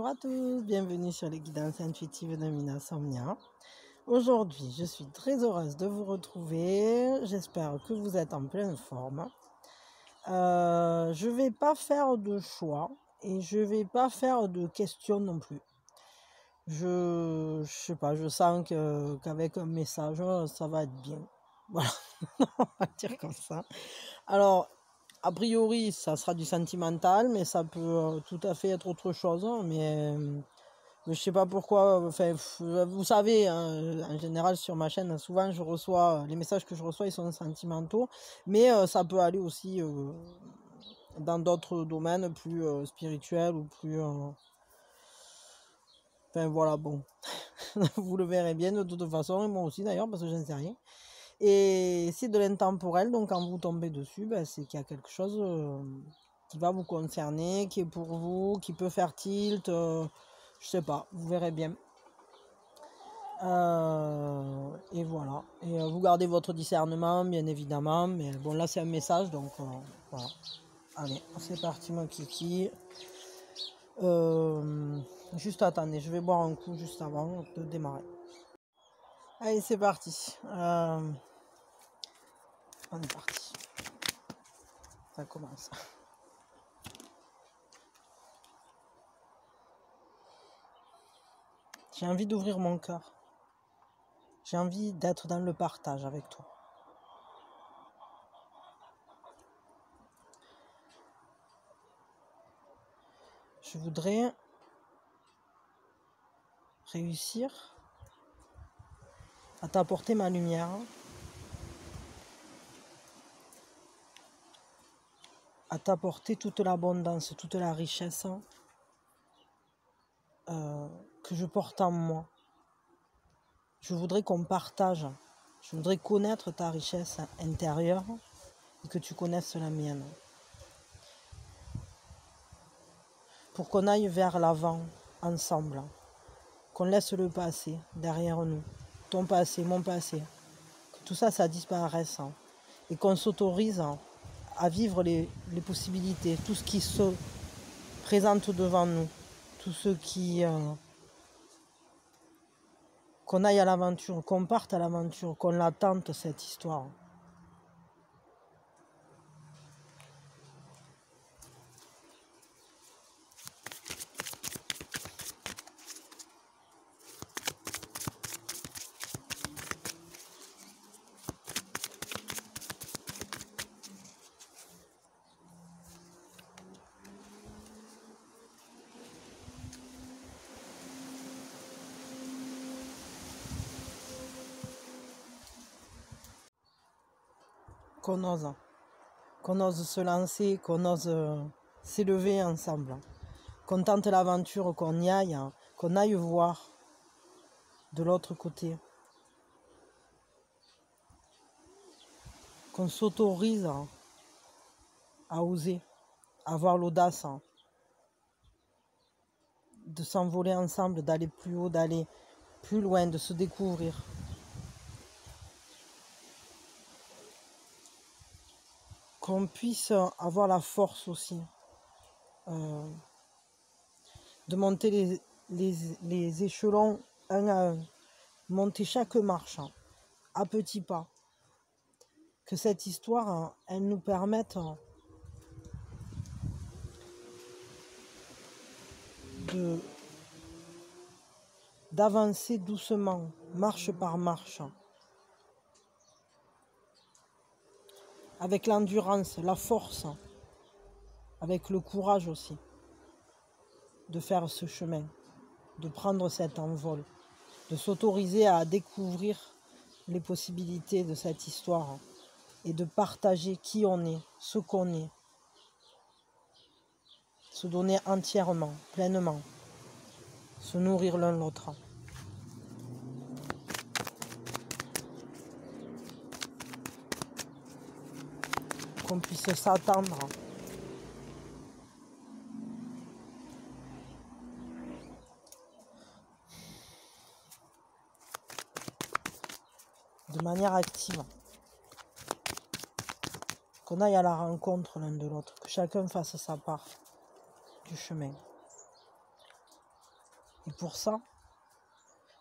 Bonjour à tous, bienvenue sur les guidances intuitives de Mina Somnia. Aujourd'hui, je suis très heureuse de vous retrouver. J'espère que vous êtes en pleine forme. Je ne vais pas faire de choix et je ne vais pas faire de questions non plus. Je sais pas, je sens qu'avec un message, ça va être bien. Voilà, on va dire comme ça. Alors, a priori, ça sera du sentimental, mais ça peut tout à fait être autre chose. Mais je sais pas pourquoi. Enfin, vous savez, hein, en général sur ma chaîne, souvent je reçois les messages que je reçois, ils sont sentimentaux, mais ça peut aller aussi dans d'autres domaines plus spirituels ou plus. Enfin voilà, bon, vous le verrez bien de toute façon, et moi aussi d'ailleurs, parce que je n'en sais rien. Et c'est de l'intemporel, donc quand vous tombez dessus, c'est qu'il y a quelque chose qui va vous concerner, qui est pour vous, qui peut faire tilt, je sais pas, vous verrez bien. Et voilà. Et vous gardez votre discernement, bien évidemment, mais bon, là c'est un message, donc voilà. Allez, c'est parti mon kiki. Juste attendez, je vais boire un coup juste avant de démarrer. Allez, c'est parti. On est parti. Ça commence. J'ai envie d'ouvrir mon cœur. J'ai envie d'être dans le partage avec toi. Je voudrais réussir à t'apporter ma lumière, à t'apporter toute l'abondance, toute la richesse que je porte en moi. Je voudrais qu'on partage. Je voudrais connaître ta richesse intérieure et que tu connaisses la mienne. Pour qu'on aille vers l'avant ensemble. Qu'on laisse le passé derrière nous. Ton passé, mon passé. Que tout ça, ça disparaisse. Et qu'on s'autorise à vivre les possibilités. Tout ce qui se présente devant nous. Tout ce qui... qu'on aille à l'aventure, qu'on parte à l'aventure, qu'on la tente cette histoire. Qu'on ose se lancer, qu'on ose s'élever ensemble, qu'on tente l'aventure, qu'on aille voir de l'autre côté, qu'on s'autorise à oser, à avoir l'audace de s'envoler ensemble, d'aller plus haut, d'aller plus loin, de se découvrir. Qu'on puisse avoir la force aussi de monter les échelons un à un, monter chaque marche à petits pas. Que cette histoire, elle nous permette d'avancer doucement, marche par marche, avec l'endurance, la force, avec le courage aussi, de faire ce chemin, de prendre cet envol, de s'autoriser à découvrir les possibilités de cette histoire et de partager qui on est, ce qu'on est, se donner entièrement, pleinement, se nourrir l'un l'autre. Qu'on puisse s'attendre de manière active, qu'on aille à la rencontre l'un de l'autre, que chacun fasse sa part du chemin. Et pour ça,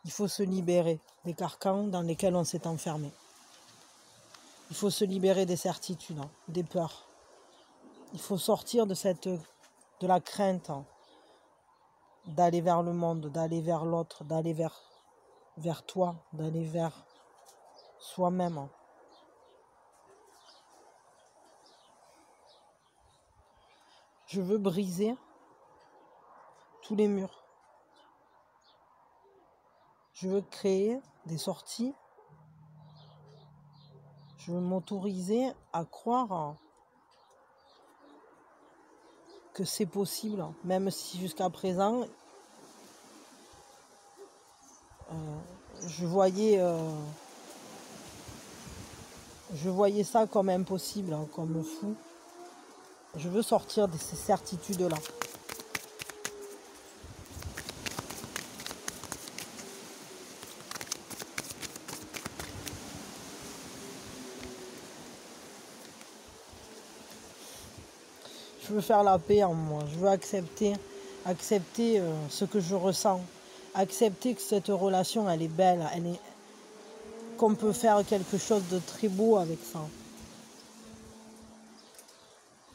il faut se libérer des carcans dans lesquels on s'est enfermé. Il faut se libérer des certitudes, des peurs. Il faut sortir de la crainte d'aller vers le monde, d'aller vers l'autre, d'aller vers toi, d'aller vers soi-même. Je veux briser tous les murs. Je veux créer des sorties. Je veux m'autoriser à croire que c'est possible, même si jusqu'à présent, je voyais ça comme impossible, comme fou. Je veux sortir de ces certitudes-là. Je veux faire la paix en moi. Je veux accepter ce que je ressens. Accepter que cette relation, elle est belle, qu'on peut faire quelque chose de très beau avec ça.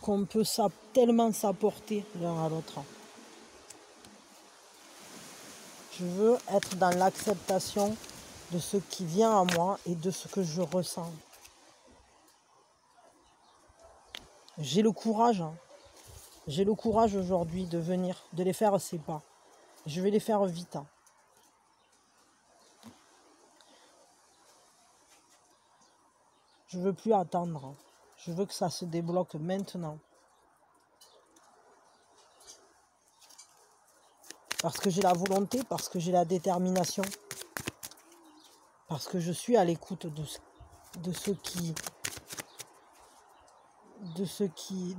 Qu'on peut tellement s'apporter l'un à l'autre. Je veux être dans l'acceptation de ce qui vient à moi et de ce que je ressens. J'ai le courage. J'ai le courage aujourd'hui de venir, de les faire ces pas. Je vais les faire vite. Je ne veux plus attendre. Je veux que ça se débloque maintenant. Parce que j'ai la volonté, parce que j'ai la détermination. Parce que je suis à l'écoute de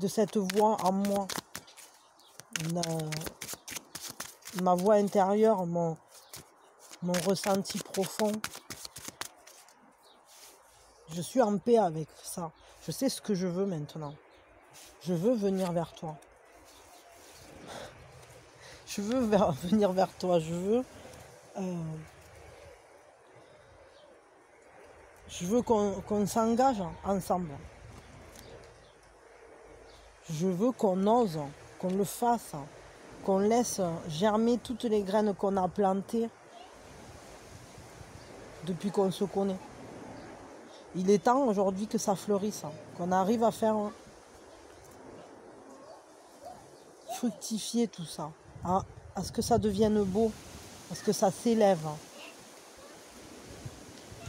cette voix en moi. Ma voix intérieure, mon ressenti profond. Je suis en paix avec ça. Je sais ce que je veux maintenant. Je veux venir vers toi. Je veux venir vers toi. Je veux qu'on s'engage ensemble. Je veux qu'on ose, qu'on le fasse, qu'on laisse germer toutes les graines qu'on a plantées depuis qu'on se connaît. Il est temps aujourd'hui que ça fleurisse, qu'on arrive à faire fructifier tout ça, à ce que ça devienne beau, à ce que ça s'élève,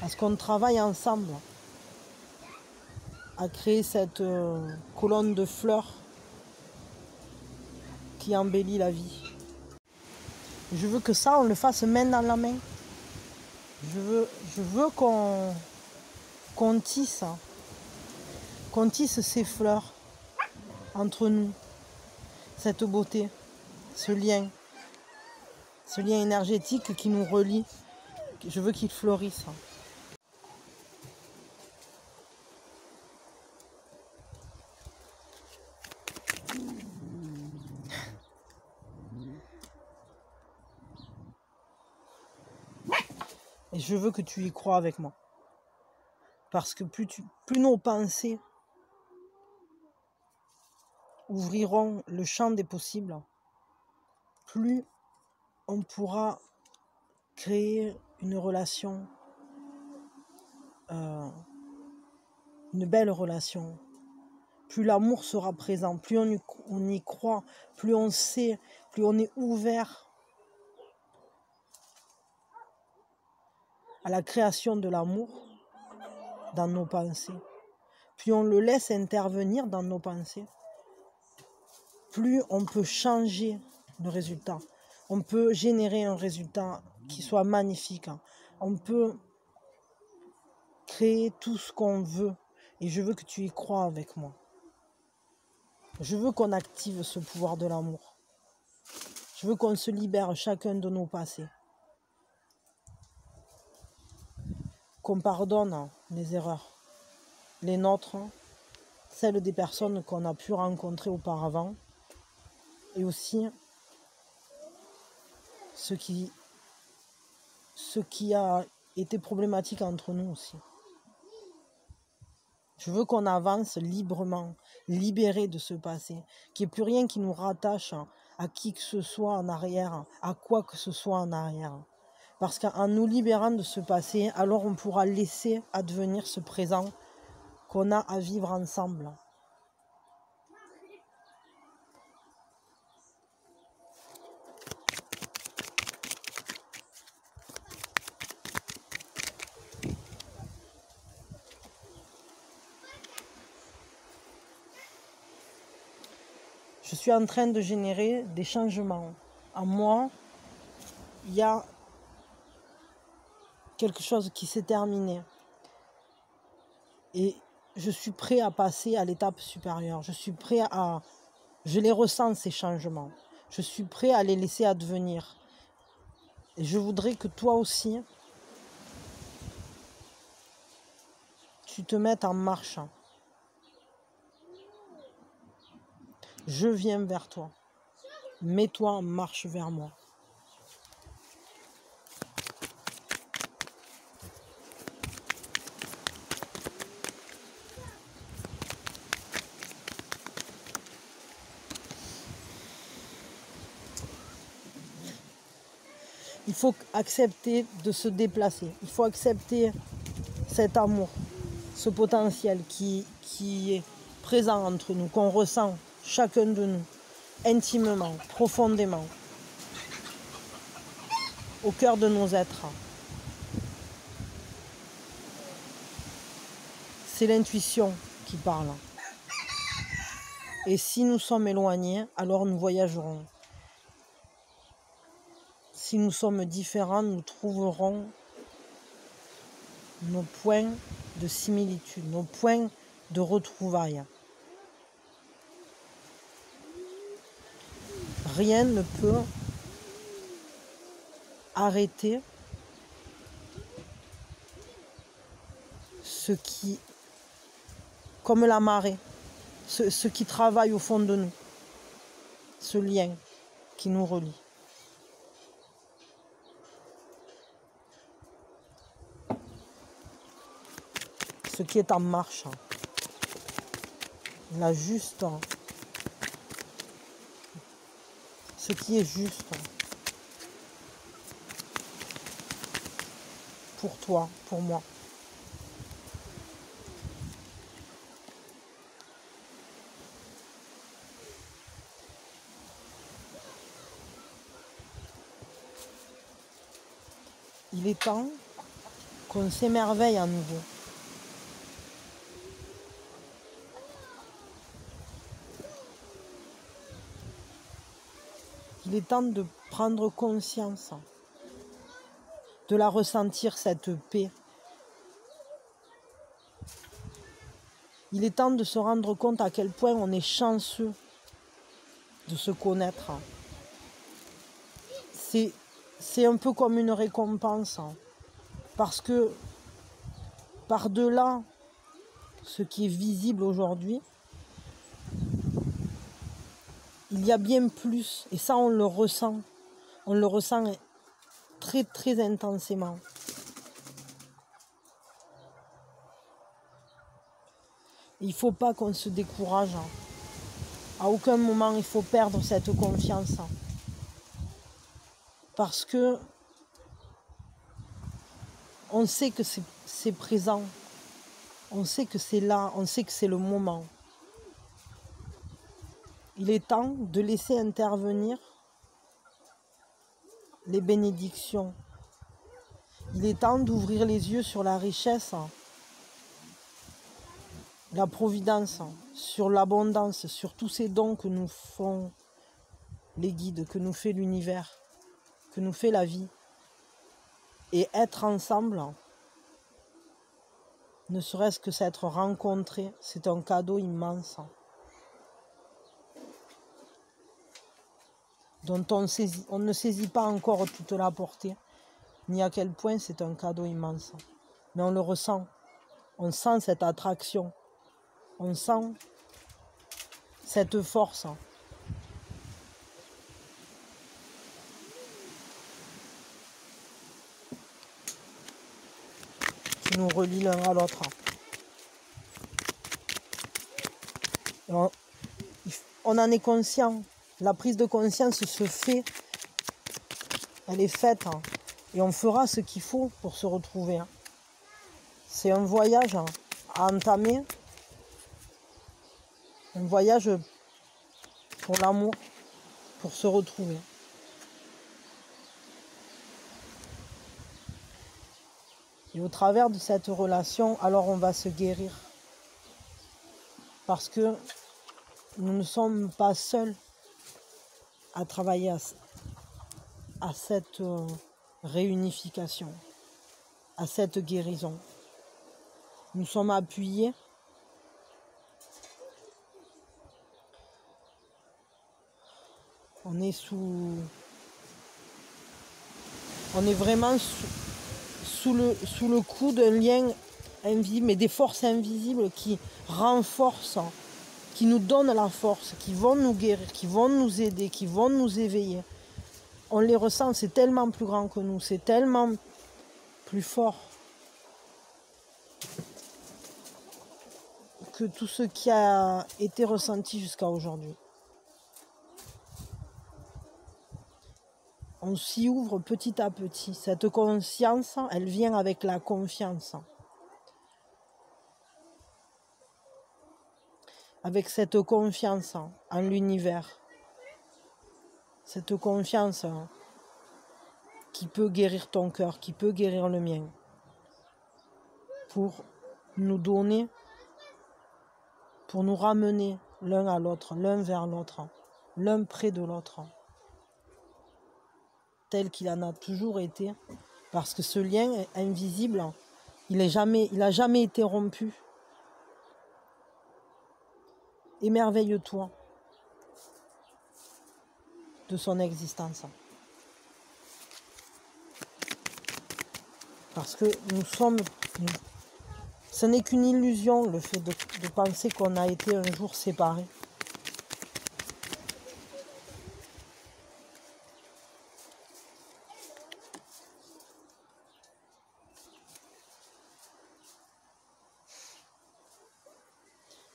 à ce qu'on travaille ensemble, à créer cette colonne de fleurs qui embellit la vie. Je veux que ça, on le fasse main dans la main. Je veux qu'on tisse ces fleurs entre nous, cette beauté, ce lien énergétique qui nous relie. Je veux qu'il fleurisse. Et je veux que tu y crois avec moi. Parce que plus nos pensées ouvriront le champ des possibles, plus on pourra créer une relation, une belle relation. Plus l'amour sera présent, plus on y croit, plus on sait, plus on est ouvert à la création de l'amour dans nos pensées. Plus on le laisse intervenir dans nos pensées, plus on peut changer le résultat. On peut générer un résultat qui soit magnifique. On peut créer tout ce qu'on veut. Et je veux que tu y crois avec moi. Je veux qu'on active ce pouvoir de l'amour. Je veux qu'on se libère chacun de nos passés. Qu'on pardonne les erreurs, les nôtres, celles des personnes qu'on a pu rencontrer auparavant, et aussi ce qui a été problématique entre nous aussi. Je veux qu'on avance librement, libérés de ce passé, qu'il n'y ait plus rien qui nous rattache à qui que ce soit en arrière, à quoi que ce soit en arrière. Parce qu'en nous libérant de ce passé, alors on pourra laisser advenir ce présent qu'on a à vivre ensemble. Je suis en train de générer des changements. En moi, il y a quelque chose qui s'est terminé. Et je suis prêt à passer à l'étape supérieure. Je les ressens, ces changements. Je suis prêt à les laisser advenir. Et je voudrais que toi aussi, tu te mettes en marche. Je viens vers toi. Mets-toi en marche vers moi. Il faut accepter de se déplacer. Il faut accepter cet amour, ce potentiel qui est présent entre nous, qu'on ressent chacun de nous, intimement, profondément, au cœur de nos êtres. C'est l'intuition qui parle. Et si nous sommes éloignés, alors nous voyagerons. Si nous sommes différents, nous trouverons nos points de similitude, nos points de retrouvailles. Rien ne peut arrêter ce qui, comme la marée, ce qui travaille au fond de nous, ce lien qui nous relie. Ce qui est en marche, ce qui est juste pour toi, pour moi. Il est temps qu'on s'émerveille à nouveau. Il est temps de prendre conscience, de la ressentir, cette paix. Il est temps de se rendre compte à quel point on est chanceux de se connaître. C'est un peu comme une récompense, parce que par-delà ce qui est visible aujourd'hui, il y a bien plus, et ça on le ressent très très intensément. Il ne faut pas qu'on se décourage. À aucun moment il faut perdre cette confiance. Parce que on sait que c'est présent. On sait que c'est là, on sait que c'est le moment. Il est temps de laisser intervenir les bénédictions. Il est temps d'ouvrir les yeux sur la richesse, la providence, sur l'abondance, sur tous ces dons que nous font les guides, que nous fait l'univers, que nous fait la vie. Et être ensemble, ne serait-ce que s'être rencontrés, c'est un cadeau immense, dont on ne saisit pas encore toute la portée, ni à quel point c'est un cadeau immense. Mais on le ressent, on sent cette attraction, on sent cette force. nous relie l'un à l'autre. On en est conscient. La prise de conscience se fait. Elle est faite. Et on fera ce qu'il faut pour se retrouver. C'est un voyage à entamer. Un voyage pour l'amour, pour se retrouver. Et au travers de cette relation, alors on va se guérir. Parce que nous ne sommes pas seuls à travailler à cette réunification, à cette guérison. Nous sommes appuyés on est vraiment sous le coup d'un lien invisible, mais des forces invisibles qui renforcent, qui nous donnent la force, qui vont nous guérir, qui vont nous aider, qui vont nous éveiller. On les ressent, c'est tellement plus grand que nous, c'est tellement plus fort que tout ce qui a été ressenti jusqu'à aujourd'hui. On s'y ouvre petit à petit. Cette conscience, elle vient avec la confiance. Avec cette confiance en l'univers. Cette confiance qui peut guérir ton cœur, qui peut guérir le mien. Pour nous donner, pour nous ramener l'un à l'autre, l'un vers l'autre, l'un près de l'autre. Tel qu'il en a toujours été, parce que ce lien invisible, il n'a jamais été rompu. Émerveille-toi de son existence. Parce que ce n'est qu'une illusion, le fait de penser qu'on a été un jour séparés.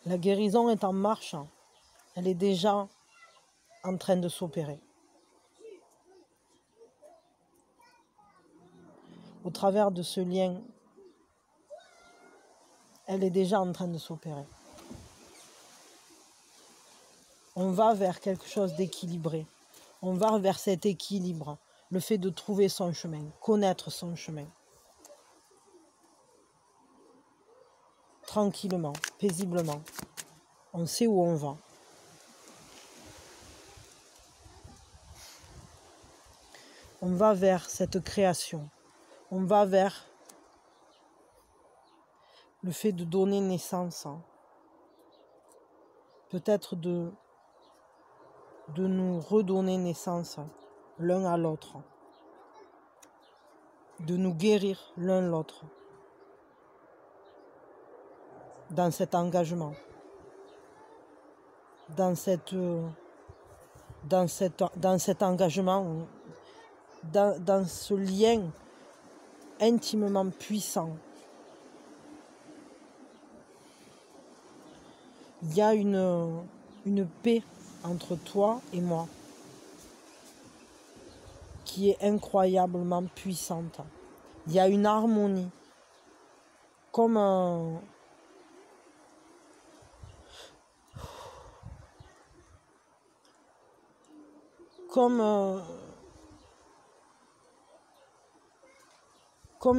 La guérison est en marche, elle est déjà en train de s'opérer. Au travers de ce lien, elle est déjà en train de s'opérer. On va vers quelque chose d'équilibré. On va vers cet équilibre, le fait de trouver son chemin, connaître son chemin. Tranquillement, paisiblement. On sait où on va. On va vers cette création. On va vers le fait de donner naissance. Peut-être de nous redonner naissance l'un à l'autre. De nous guérir l'un l'autre. Dans cet engagement. Dans cet engagement, dans ce lien intimement puissant. Il y a une paix entre toi et moi qui est incroyablement puissante. Il y a une harmonie, comme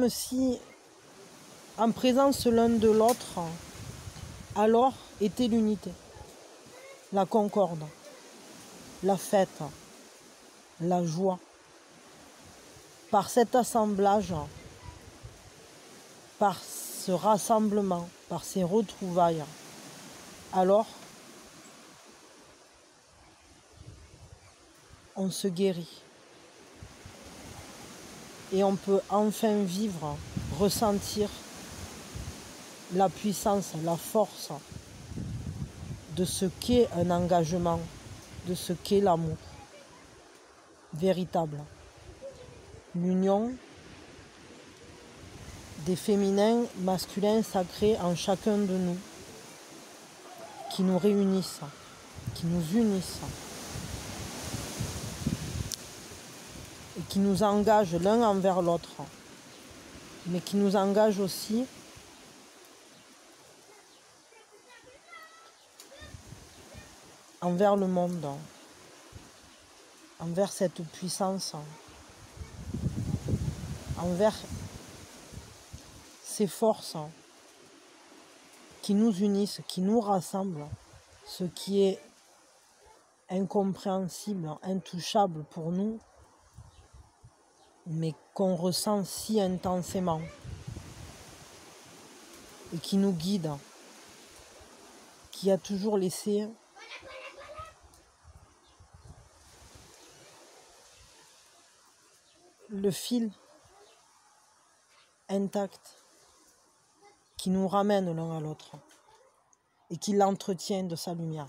si, en présence l'un de l'autre, alors était l'unité, la concorde, la fête, la joie. Par cet assemblage, par ce rassemblement, par ces retrouvailles, alors on se guérit. Et on peut enfin vivre, ressentir la puissance, la force de ce qu'est un engagement, de ce qu'est l'amour véritable. L'union des féminins, masculins, sacrés en chacun de nous, qui nous réunissent, qui nous unissent et qui nous engagent l'un envers l'autre, mais qui nous engagent aussi envers le monde, envers cette puissance, envers ces forces qui nous unissent, qui nous rassemblent, ce qui est incompréhensible, intouchable pour nous, mais qu'on ressent si intensément et qui nous guide, qui a toujours laissé le fil intact, qui nous ramène l'un à l'autre et qui l'entretient de sa lumière.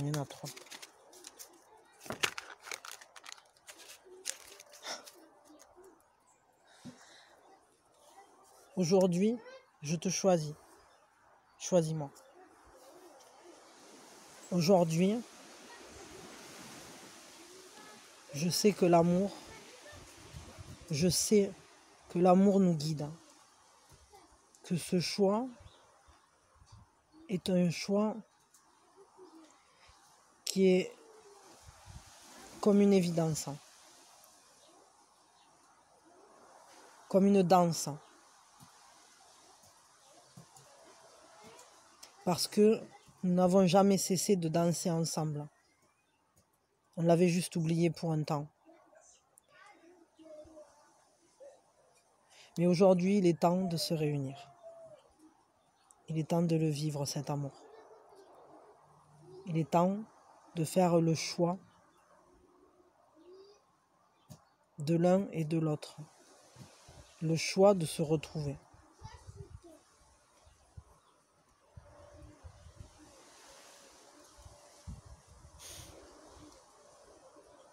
Il y en a trop. Aujourd'hui, je te choisis. Choisis-moi. Aujourd'hui, je sais que l'amour nous guide. Que ce choix est un choix qui est comme une évidence, comme une danse. Parce que nous n'avons jamais cessé de danser ensemble. On l'avait juste oublié pour un temps. Mais aujourd'hui, il est temps de se réunir. Il est temps de le vivre, cet amour. Il est temps de faire le choix de l'un et de l'autre. Le choix de se retrouver.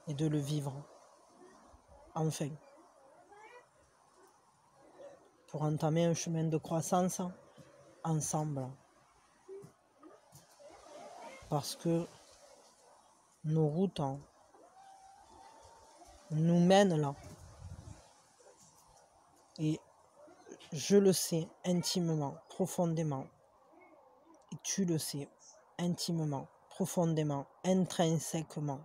Et de le vivre. Enfin. Pour entamer un chemin de croissance ensemble. Parce que nos routes nous mènent là. Et je le sais intimement, profondément. Et tu le sais intimement, profondément, intrinsèquement.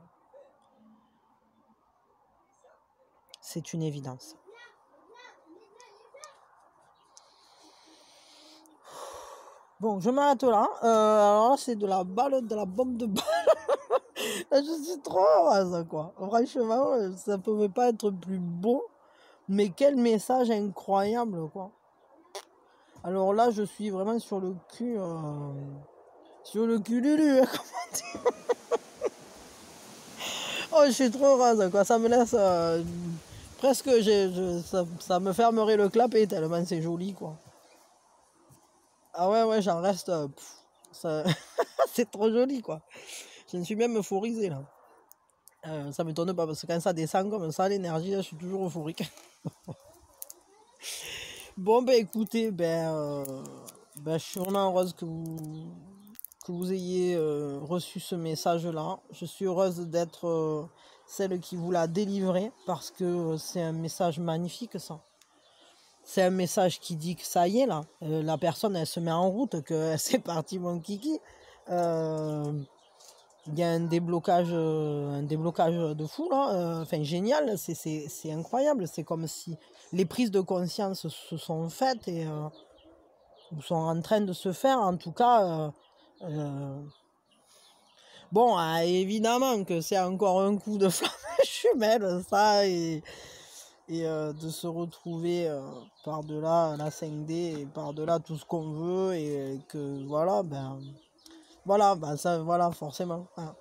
C'est une évidence. Bon, je m'arrête là. Alors là, c'est de la balle, de la bombe de balle. Je suis trop heureuse, quoi. Franchement, ça ne pouvait pas être plus beau. Mais quel message incroyable, quoi. Alors là, je suis vraiment sur le cul. Sur le cul Lulu, hein, comment dire. Oh, je suis trop heureuse, quoi. Ça me laisse... presque, ça me fermerait le clapet tellement c'est joli, quoi. Ah ouais, j'en reste... c'est trop joli, quoi. Je me suis même euphorisée, là. Ça m'étonne pas, parce que quand ça descend comme ça, l'énergie, là, je suis toujours euphorique. Bon, ben écoutez, je suis vraiment heureuse que vous ayez reçu ce message-là. Je suis heureuse d'être celle qui vous l'a délivré, parce que c'est un message magnifique, ça. C'est un message qui dit que ça y est, là. La personne, elle se met en route, que c'est parti, mon kiki. Il y a un déblocage de fou, là. Enfin, génial. C'est incroyable. C'est comme si les prises de conscience se sont faites et sont en train de se faire. En tout cas, bon, évidemment que c'est encore un coup de flamme jumelle, ça, et de se retrouver par-delà la 5D et par-delà tout ce qu'on veut, et que voilà, Voilà, bah ça, voilà, forcément. Voilà.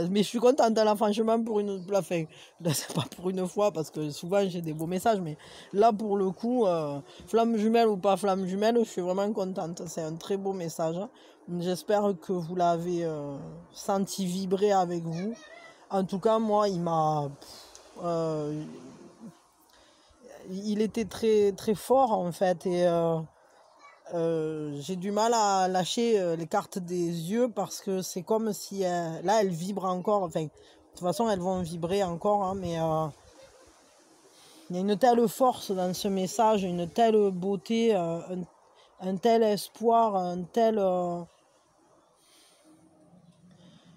Mais je suis contente, là, franchement, pour une. Enfin, là, c'est pas pour une fois, parce que souvent j'ai des beaux messages, mais là, pour le coup, flamme jumelle ou pas flamme jumelle, je suis vraiment contente. C'est un très beau message. J'espère que vous l'avez senti vibrer avec vous. En tout cas, moi, euh, il était très, très fort, en fait, et. J'ai du mal à lâcher les cartes des yeux parce que c'est comme si là elles vibrent encore. Enfin, de toute façon elles vont vibrer encore, hein, mais il y a une telle force dans ce message, une telle beauté, un tel espoir, un tel.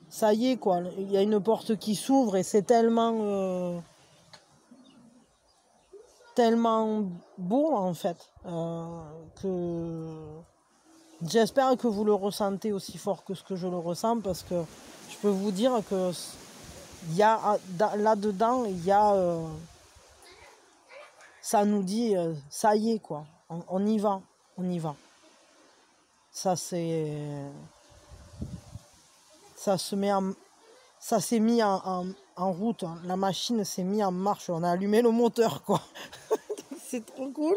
Ça y est quoi, il y a une porte qui s'ouvre et c'est tellement beau en fait que. J'espère que vous le ressentez aussi fort que ce que je le ressens parce que je peux vous dire que là-dedans, il y a ça nous dit ça y est quoi, on y va, on y va. Ça c'est ça se met en ça s'est mis en route, hein. La machine s'est mise en marche, on a allumé le moteur quoi. C'est trop cool,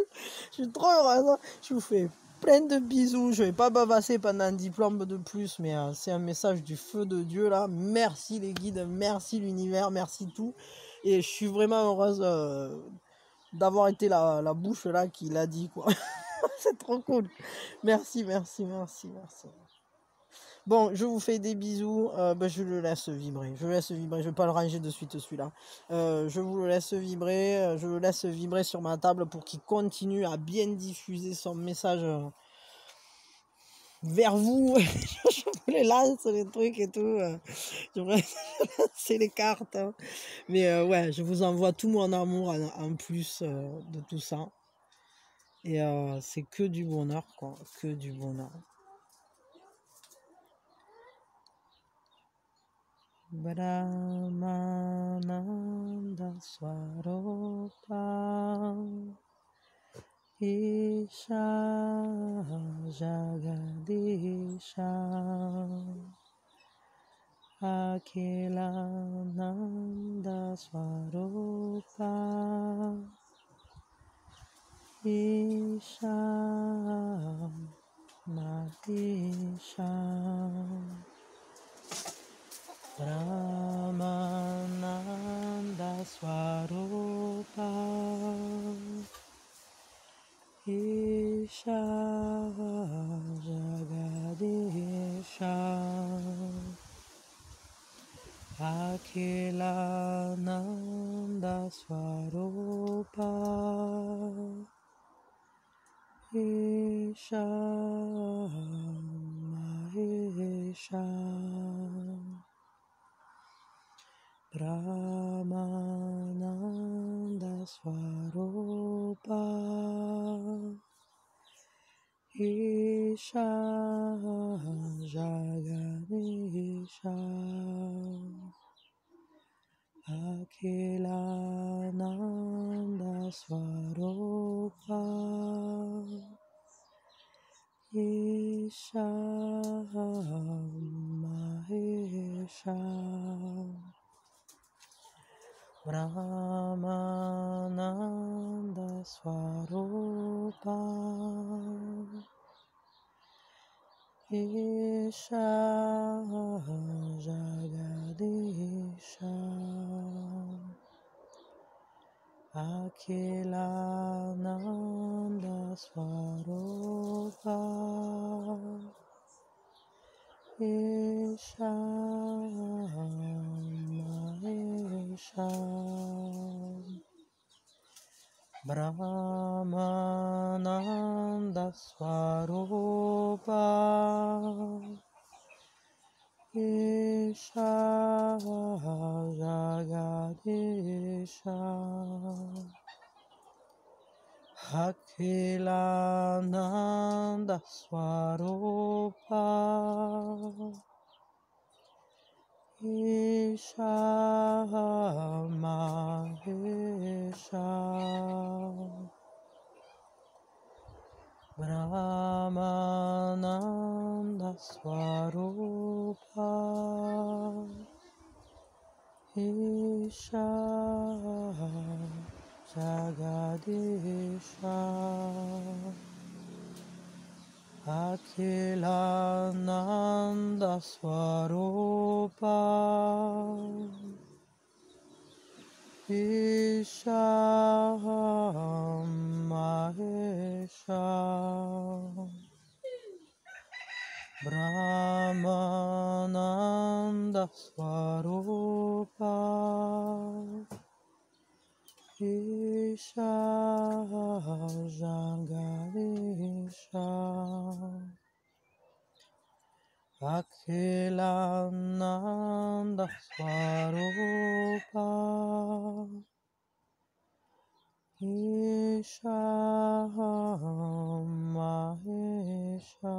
je suis trop heureuse, hein. Je vous fais plein de bisous, je vais pas bavasser pendant un diplôme de plus, mais c'est un message du feu de Dieu là. Merci les guides, merci l'univers, merci tout. Et je suis vraiment heureuse d'avoir été la bouche là qui l'a dit quoi. C'est trop cool. Merci, merci, merci, merci. Bon, je vous fais des bisous. Je le laisse vibrer. Je le laisse vibrer. Je vais pas le ranger de suite celui-là. Je vous le laisse vibrer. Je le laisse vibrer sur ma table pour qu'il continue à bien diffuser son message vers vous. Je vous les lance les trucs et tout. Je vous lancer les cartes, hein. Mais ouais, je vous envoie tout mon amour en plus de tout ça. Et c'est que du bonheur, quoi. Que du bonheur. Brahmananda Swaropa Isha Jagadisha Akhilananda Swaropa Isha Mahisha Ramananda Swarupa Isha Jagadisha Akhilananda Swarupa Isha Mahisha Brahmananda Swarupa Isha Jaganisha Akhilananda Swarupa Isha Mahisha Brahmananda Swarupa Isha Jagadisha Akhilananda Swarupa Isha Mahisha Brahmananda Swarupa Isha Jagadisha Akhilananda Swarupa Isha Mahisha Brahmananda Swarupa Isha Jagadisha Akhilananda Swarupa Isha Mahesha Brahmananda Swarupa Isha Jagadisha Akhilananda Swarupa Isha Mahesha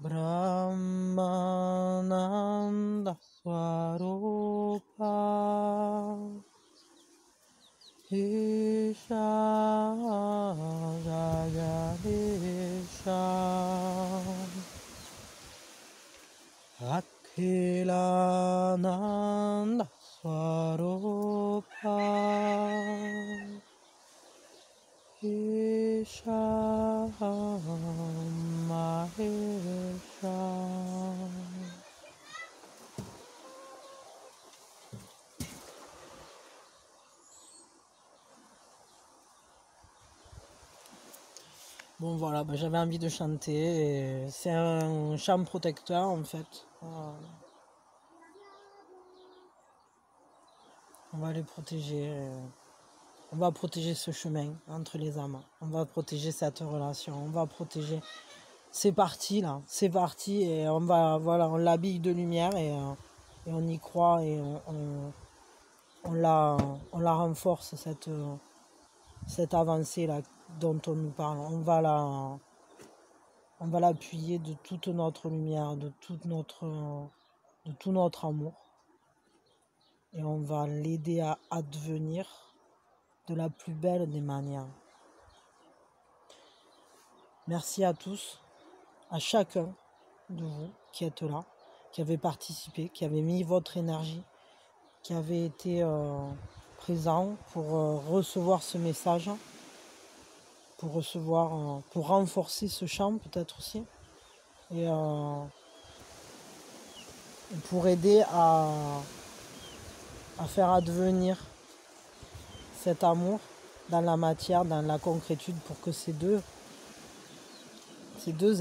Brahmananda Swarupa Isha Jagadisha Akhilananda Swarupa Isha Mahesha. Bon voilà, j'avais envie de chanter. C'est un chant protecteur en fait. On va les protéger. On va protéger ce chemin entre les âmes. On va protéger cette relation. On va protéger. C'est parti là. C'est parti et on va on l'habille de lumière et on y croit et on la renforce cette avancée là dont on nous parle. On va l'appuyer de toute notre lumière, de tout notre amour. Et on va l'aider à advenir de la plus belle des manières. Merci à tous, à chacun de vous qui êtes là, qui avez participé, qui avez mis votre énergie, qui avez été présent pour recevoir ce message, pour renforcer ce chant peut-être aussi, et pour aider à faire advenir cet amour dans la matière, dans la concrétude, pour que ces deux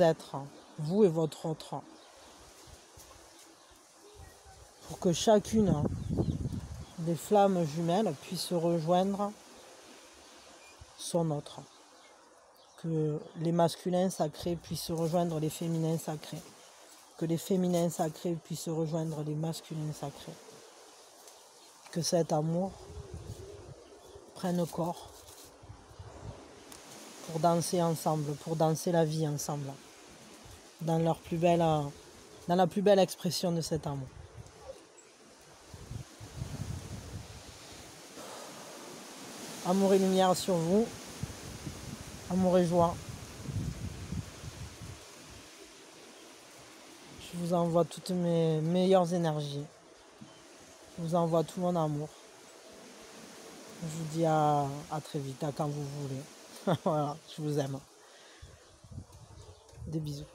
êtres, vous et votre autre, pour que chacune des flammes jumelles puisse rejoindre son autre, que les masculins sacrés puissent rejoindre les féminins sacrés, que les féminins sacrés puissent rejoindre les masculins sacrés, que cet amour prenne corps pour danser ensemble, pour danser la vie ensemble, dans la plus belle expression de cet amour. Amour et lumière sur vous, amour et joie. Je vous envoie toutes mes meilleures énergies. Je vous envoie tout mon amour. Je vous dis à très vite, à quand vous voulez. Voilà, je vous aime. Des bisous.